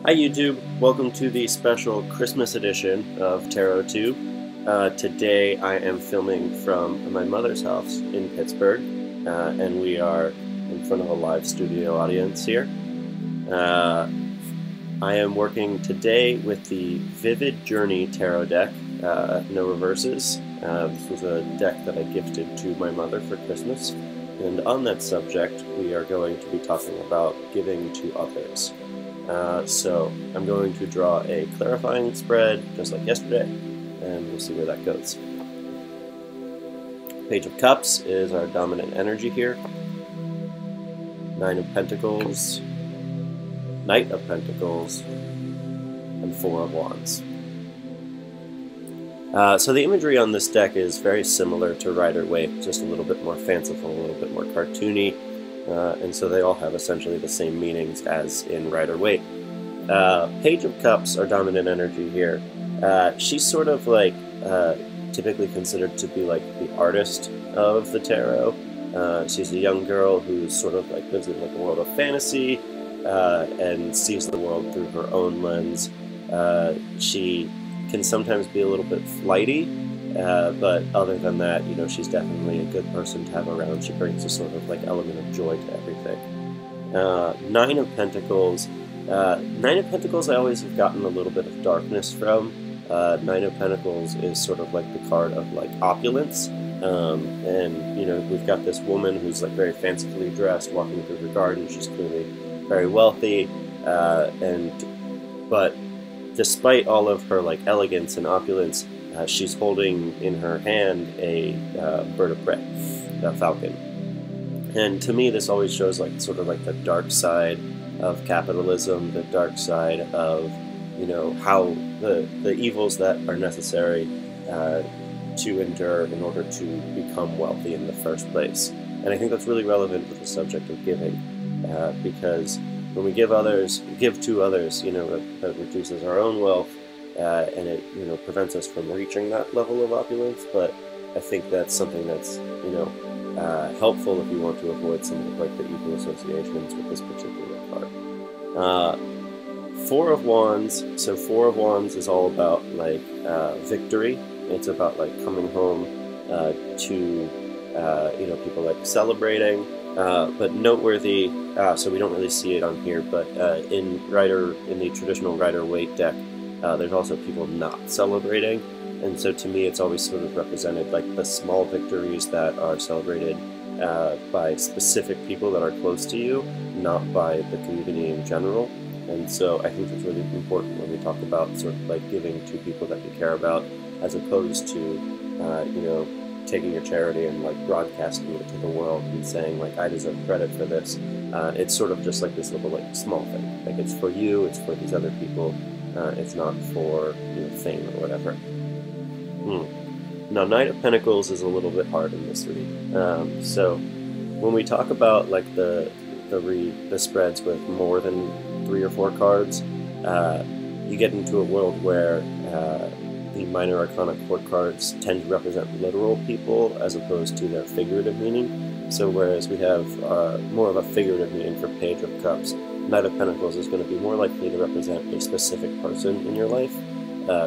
Hi YouTube, welcome to the special Christmas edition of Tarot Tube. Today I am filming from my mother's house in Pittsburgh, and we are in front of a live studio audience here. I am working today with the Vivid Journey Tarot deck, no reverses. This was a deck that I gifted to my mother for Christmas, and on that subject we are going to be talking about giving to others. So I'm going to draw a clarifying spread, just like yesterday, and we'll see where that goes. Page of Cups is our dominant energy here. Nine of Pentacles, Knight of Pentacles, and Four of Wands. So the imagery on this deck is very similar to Rider-Waite, just a little bit more fanciful, a little bit more cartoony. And so they all have essentially the same meanings as in Rider-Waite. Page of Cups, our dominant energy here. She's sort of like typically considered to be like the artist of the tarot. She's a young girl who sort of like lives in like a world of fantasy and sees the world through her own lens. She can sometimes be a little bit flighty. But other than that, you know, she's definitely a good person to have around. She brings a sort of like element of joy to everything. Nine of Pentacles. Nine of Pentacles I always have gotten a little bit of darkness from. Nine of Pentacles is sort of like the card of like opulence. And, you know, we've got this woman who's like very fancifully dressed, walking through her garden. She's clearly very wealthy. But despite all of her like elegance and opulence, she's holding in her hand a bird of prey, a falcon. And to me, this always shows like sort of like the dark side of capitalism, the dark side of, you know, how the evils that are necessary to endure in order to become wealthy in the first place. And I think that's really relevant with the subject of giving, because when we give to others, you know, that reduces our own wealth. And it, you know, prevents us from reaching that level of opulence, but I think that's something that's, you know, helpful if you want to avoid some of like the evil associations with this particular card. Four of Wands. So Four of Wands is all about like victory. It's about like coming home to you know, people like celebrating. But noteworthy. So we don't really see it on here, but in the traditional Rider-Waite deck. There's also people not celebrating, and so to me it's always sort of represented like the small victories that are celebrated by specific people that are close to you, not by the community in general. And so I think it's really important when we talk about sort of like giving to people that you care about, as opposed to you know, taking your charity and like broadcasting it to the world and saying like I deserve credit for this. It's sort of just like this little like small thing, like it's for you, it's for these other people. It's not for, you know, fame or whatever. Now, Knight of Pentacles is a little bit hard in this read. So when we talk about like the spreads with more than 3 or 4 cards, you get into a world where the minor arcana court cards tend to represent literal people as opposed to their figurative meaning. So whereas we have more of a figurative meaning for Page of Cups, Knight of Pentacles is going to be more likely to represent a specific person in your life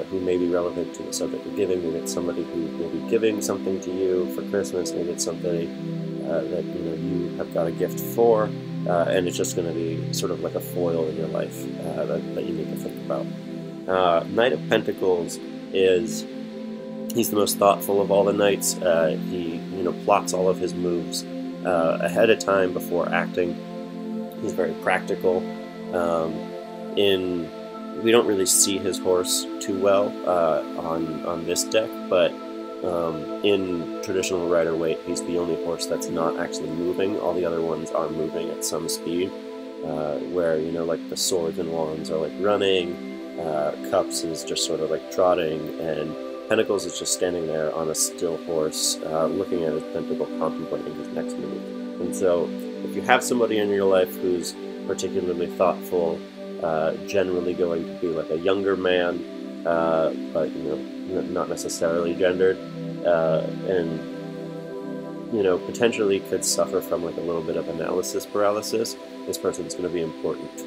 who may be relevant to the subject of giving. Maybe it's somebody who will be giving something to you for Christmas. Maybe it's somebody that, you know, you have got a gift for, and it's just going to be sort of like a foil in your life that you need to think about. Knight of Pentacles he's the most thoughtful of all the knights. He, you know, plots all of his moves ahead of time before acting. He's very practical. We don't really see his horse too well on this deck, but in traditional Rider-Waite, he's the only horse that's not actually moving. All the other ones are moving at some speed, where, you know, like the Swords and Wands are like running, Cups is just sort of like trotting, and Pentacles is just standing there on a still horse, looking at his pentacle, contemplating his next move. And so if you have somebody in your life who's particularly thoughtful, generally going to be like a younger man, but, you know, not necessarily gendered, and, you know, potentially could suffer from like a little bit of analysis paralysis, this person's going to be important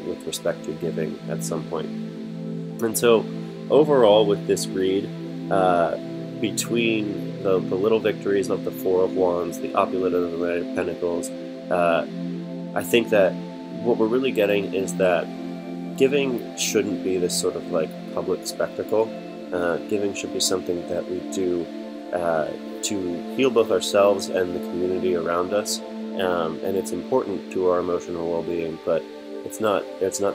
with respect to giving at some point. And so overall with this read, between the little victories of the Four of Wands, the opulent of the Knight of Pentacles, I think that what we're really getting is that giving shouldn't be this sort of like public spectacle. Giving should be something that we do to heal both ourselves and the community around us, and it's important to our emotional well-being, but it's not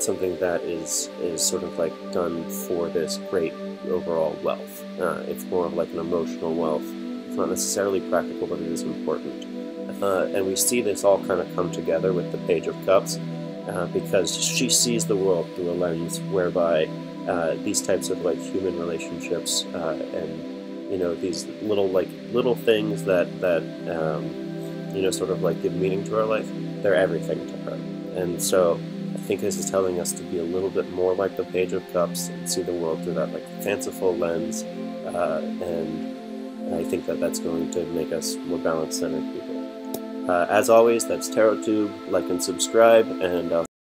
something that is sort of like done for this great overall wealth. It's more of like an emotional wealth. It's not necessarily practical, but it is important. And we see this all kind of come together with the Page of Cups, because she sees the world through a lens whereby these types of like human relationships and these little things that sort of like give meaning to our life, they're everything to her. And so I think this is telling us to be a little bit more like the Page of Cups and see the world through that like fanciful lens, and I think that that's going to make us more balanced-centered people. As always, that's TarotTube. Like and subscribe, and